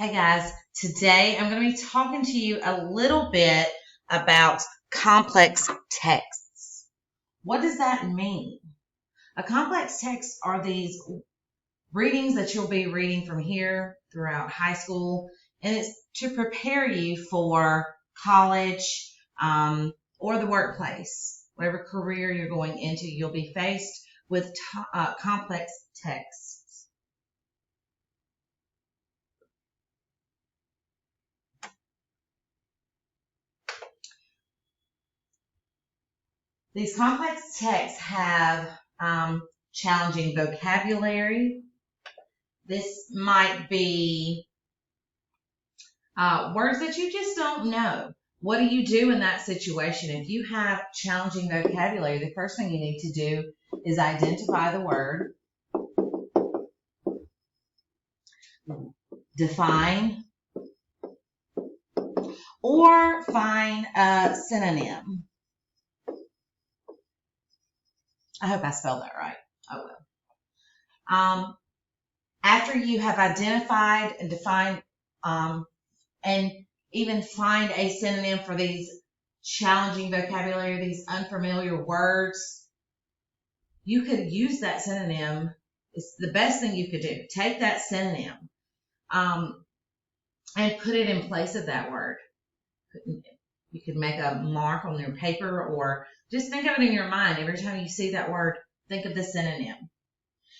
Hey guys, today I'm going to be talking to you a little bit about complex texts. What does that mean? A complex text are these readings that you'll be reading from here throughout high school, and it's to prepare you for college or the workplace. Whatever career you're going into, you'll be faced with complex texts. These complex texts have challenging vocabulary. This might be words that you just don't know. What do you do in that situation? If you have challenging vocabulary, the first thing you need to do is identify the word, define, or find a synonym. I hope I spelled that right. Oh well. After you have identified and defined and even find a synonym for these challenging vocabulary, these unfamiliar words, you could use that synonym. It's the best thing you could do. Take that synonym and put it in place of that word. You could make a mark on your paper or just think of it in your mind. Every time you see that word, think of the synonym.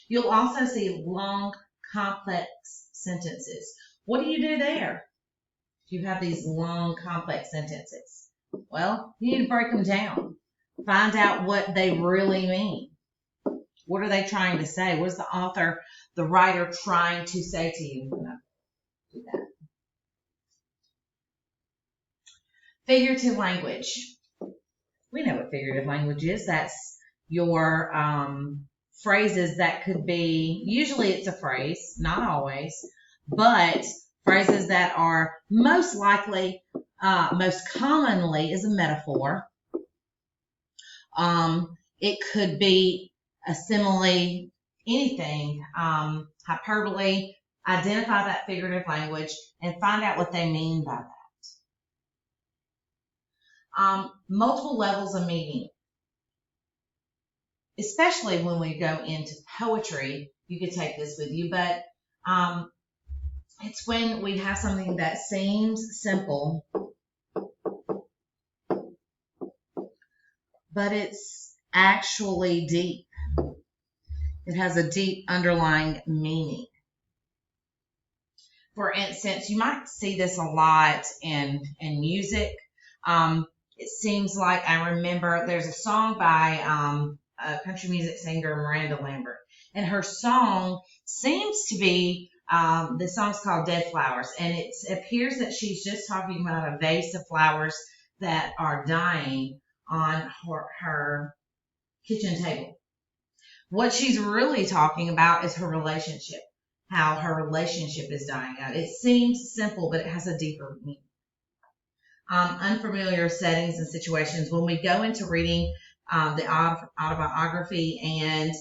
You'll also see long, complex sentences. What do you do there? If you have these long, complex sentences, well, you need to break them down. Find out what they really mean. What are they trying to say? What is the author, the writer, trying to say to you? Do that. Figurative language. We know what figurative language is. That's your phrases that could be, usually it's a phrase, not always, but phrases that are most likely, most commonly is a metaphor. It could be a simile, anything, hyperbole. Identify that figurative language and find out what they mean by that. Multiple levels of meaning. Especially when we go into poetry, you could take this with you, but it's when we have something that seems simple, but it's actually deep. It has a deep underlying meaning. For instance, you might see this a lot in music. It seems like I remember there's a song by a country music singer, Miranda Lambert, and her song seems to be, the song's called Dead Flowers, and it appears that she's just talking about a vase of flowers that are dying on her kitchen table. What she's really talking about is her relationship, how her relationship is dying out. It seems simple, but it has a deeper meaning. Unfamiliar settings and situations. When we go into reading the autobiography and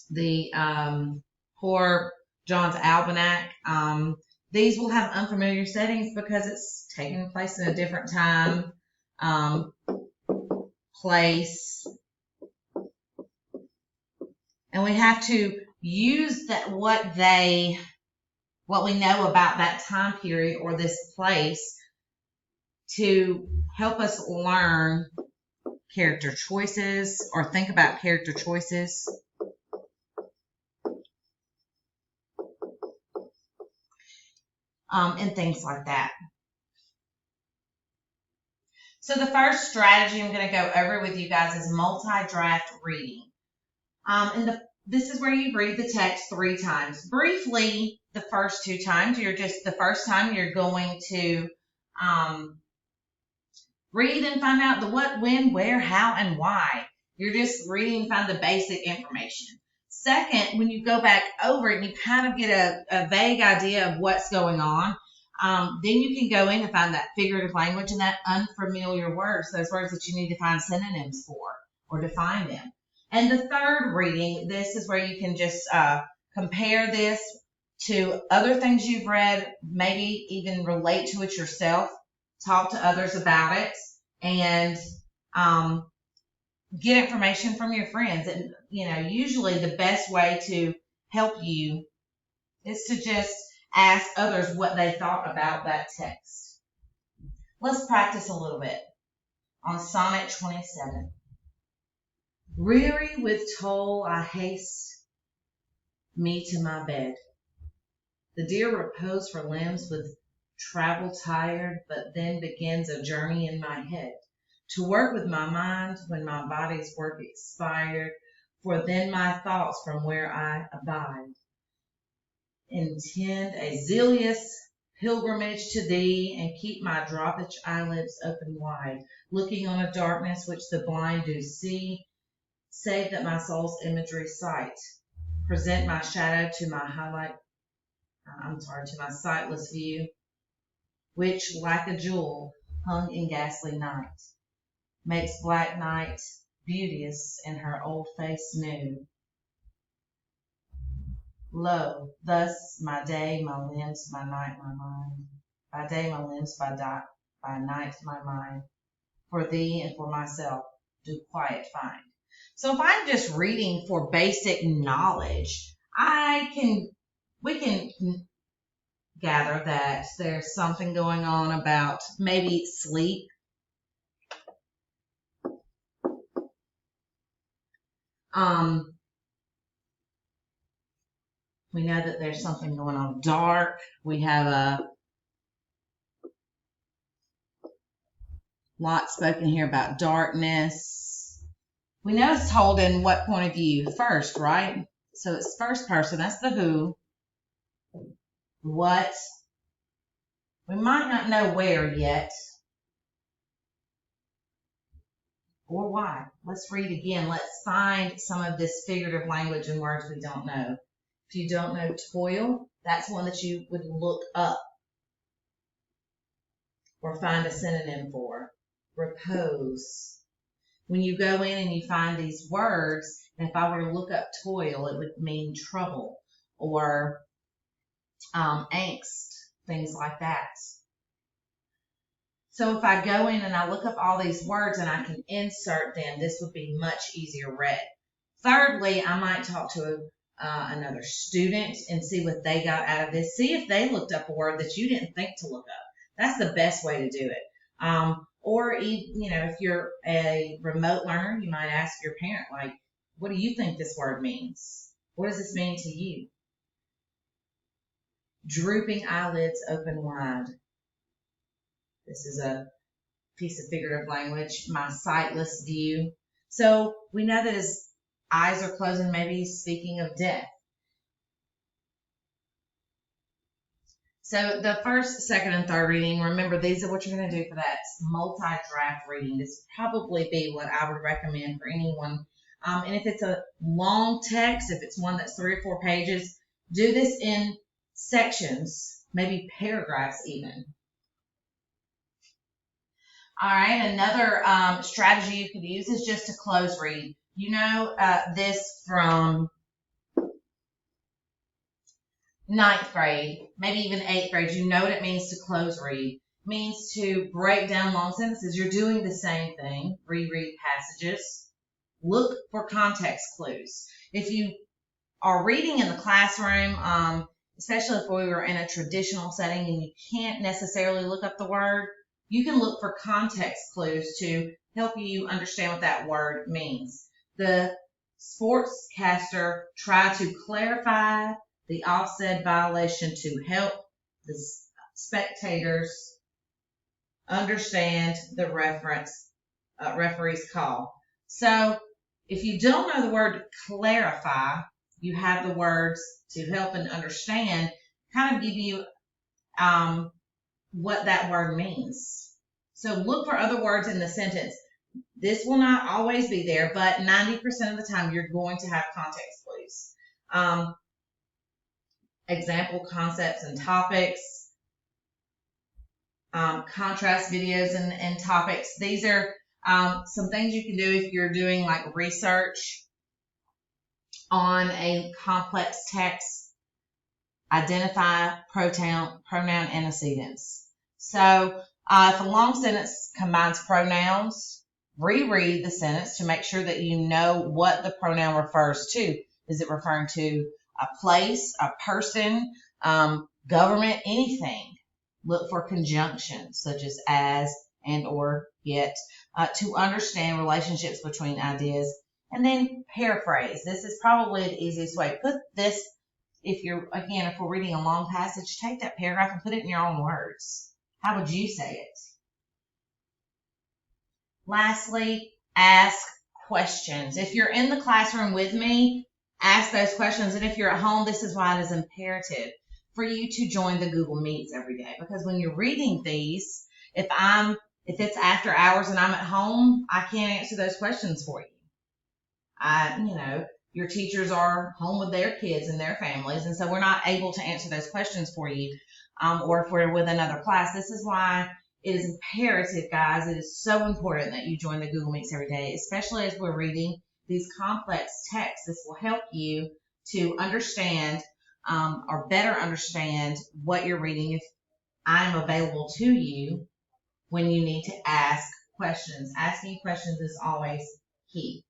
the poor John's Almanac, these will have unfamiliar settings because it's taking place in a different time, place, and we have to use that what we know about that time period or this place to help us learn character choices or think about character choices. And things like that. So the first strategy I'm going to go over with you guys is multi-draft reading. This is where you read the text 3 times. Briefly, the first 2 times, the first time you're going to read and find out the what, when, where, how, and why. You're just reading and find the basic information. Second, when you go back over it and you kind of get a vague idea of what's going on, then you can go in and find that figurative language and that unfamiliar words, those words that you need to find synonyms for or define them. And the third reading, this is where you can just compare this to other things you've read, maybe even relate to it yourself, talk to others about it, and um, get information from your friends. And, usually the best way to help you is to just ask others what they thought about that text. Let's practice a little bit on Sonnet 27. Weary with toil, I haste me to my bed. The dear repose for limbs with travel tired, but then begins a journey in my head. To work with my mind when my body's work expired, for then my thoughts from where I abide intend a zealous pilgrimage to thee, and keep my droppage eyelids open wide, looking on a darkness which the blind do see, save that my soul's imagery sight, present my shadow to to my sightless view, which like a jewel hung in ghastly night, makes black night beauteous and her old face new. Lo, thus my day, my limbs, my night, my mind. By day my limbs, by night my mind. For thee and for myself do quiet find. So if I'm just reading for basic knowledge, we can gather that there's something going on about maybe sleep. We know that there's something going on dark. We have a lot spoken here about darkness. We know it's told in what point of view? First, right? So it's first person. That's the who. What? We might not know where yet. Or why. Let's read again. Let's find some of this figurative language and words we don't know. If you don't know toil, that's one that you would look up or find a synonym for. Repose. When you go in and you find these words, and if I were to look up toil, it would mean trouble or angst, things like that. So if I go in and I look up all these words and I can insert them, this would be much easier read. Thirdly, I might talk to another student and see what they got out of this. See if they looked up a word that you didn't think to look up. That's the best way to do it. Or, if you're a remote learner, you might ask your parent, like, what do you think this word means? What does this mean to you? Drooping eyelids open wide. This is a piece of figurative language. My sightless view. So we know that his eyes are closed and maybe he's speaking of death. So the first, second, and third reading, remember these are what you're going to do for that multi-draft reading. This would probably be what I would recommend for anyone. And if it's a long text, if it's one that's 3 or 4 pages, do this in sections, maybe paragraphs even. All right, another strategy you could use is just to close read. You know this from 9th grade, maybe even 8th grade. You know what it means to close read. It means to break down long sentences. You're doing the same thing. Reread passages. Look for context clues. If you are reading in the classroom, especially if we were in a traditional setting and you can't necessarily look up the word, you can look for context clues to help you understand what that word means. The sportscaster tried to clarify the offside violation to help the spectators understand the referee's call. So if you don't know the word clarify, you have the words to help and understand, kind of give you what that word means. So look for other words in the sentence. This will not always be there, but 90% of the time you're going to have context clues. Example concepts and topics, contrast videos and topics. These are some things you can do if you're doing like research on a complex text. identify pronoun antecedents. So if a long sentence combines pronouns, reread the sentence to make sure that you know what the pronoun refers to. Is it referring to a place, a person, government, anything? Look for conjunctions such as and or yet to understand relationships between ideas. And then paraphrase. This is probably the easiest way. Put this, if we're reading a long passage, take that paragraph and put it in your own words. How would you say it? Lastly, ask questions. If you're in the classroom with me, ask those questions. And if you're at home, this is why it is imperative for you to join the Google Meets every day. Because when you're reading these, if it's after hours and I'm at home, I can't answer those questions for you. Your teachers are home with their kids and their families, and so we're not able to answer those questions for you. Or if we're with another class, this is why it is imperative, guys. It is so important that you join the Google Meets every day, especially as we're reading these complex texts. This will help you to understand or better understand what you're reading if I'm available to you when you need to ask questions. Asking questions is always key.